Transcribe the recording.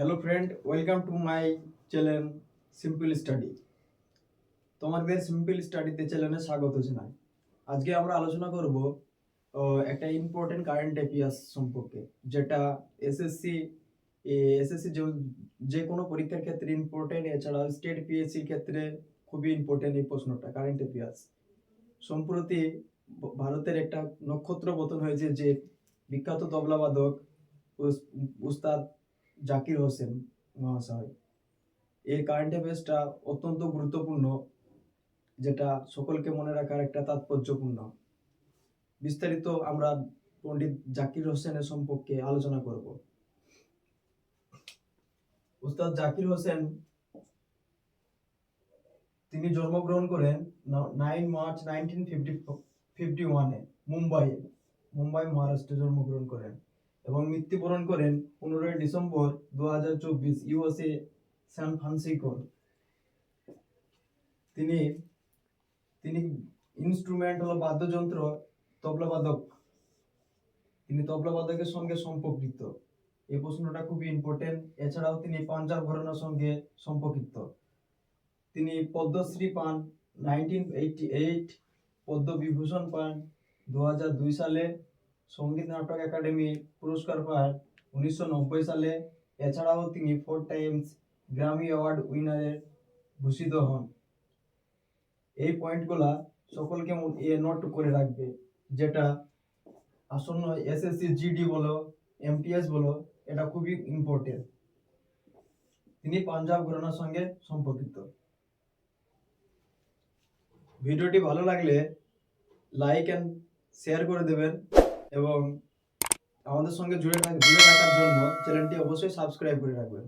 Hello friend, welcome to my channel simple study. তোমাদের simple স্টাডিতে চ্যানেলে স্বাগত জানাই। আজকে আমরা আলোচনা করব একটা ইম্পর্টেন্ট কারেন্ট অ্যাফেয়ার্স সম্পর্কে, যেটা এসএসসি এসএসসি যে কোনো পরীক্ষার ক্ষেত্রে ইম্পর্টেন্ট, এছাড়াও স্টেট পিএসসির ক্ষেত্রে খুবই ইম্পর্টেন্ট এই প্রশ্নটা। কারেন্ট অ্যাফেয়ার্স সম্প্রতি ভারতের একটা নক্ষত্র পতন হয়েছে, যে বিখ্যাত তবলাবাদক উস্তাদ জাকির হোসেন মহাশয়। এই কারেন্ট অ্যাফেয়ার্সটা অত্যন্ত গুরুত্বপূর্ণ, যেটা সকলকে মনে রাখার একটা তাৎপর্যপূর্ণ। বিস্তারিত আমরা পণ্ডিত জাকির হোসেনের সম্পর্কে আলোচনা করব। উস্তাদ জাকির হোসেন তিনি জন্মগ্রহণ করেন 9 মার্চ 1951-এ মুম্বাই মহারাষ্ট্রে জন্মগ্রহণ করেন এবং মৃত্যুবরণ করেন 15 ডিসেম্বর 2024 ইউএসএ সান ফ্রান্সিসকো। তিনি তিনি ইনস্ট্রুমেন্ট হলো বাদ্যযন্ত্র তবলাবাদক। তিনি তবলাবাদকের সঙ্গে সম্পর্কিত। এই প্রশ্নটা খুবই ইম্পর্টেন্ট। এছাড়াও তিনি পাঞ্জাব ঘরানার সঙ্গে সম্পর্কিত। তিনি পদ্মশ্রী পান 1988, পদ্মবিভূষণ পান 2002 সালে, সঙ্গীত নাটক একাডেমি পুরস্কার পান 1990 সালে। এছাড়াও তিনি 4 টাইমস গ্র্যামি অ্যাওয়ার্ড উইনারে ভূষিত হন। এই পয়েন্টগুলা সকলকে নোট করে রাখবে, যেটা আসন্ন এসএসসি জিডি বলো এমটিএস বলো, এটা খুবই ইম্পর্টেন্ট। তিনি পাঞ্জাব ঘরানার সঙ্গে সম্পর্কিত। ভিডিওটি ভালো লাগলে লাইক এন্ড শেয়ার করে দেবেন এবং আমাদের সঙ্গে জুড়ে থাকার জন্য চ্যানেলটি অবশ্যই সাবস্ক্রাইব করে রাখবেন।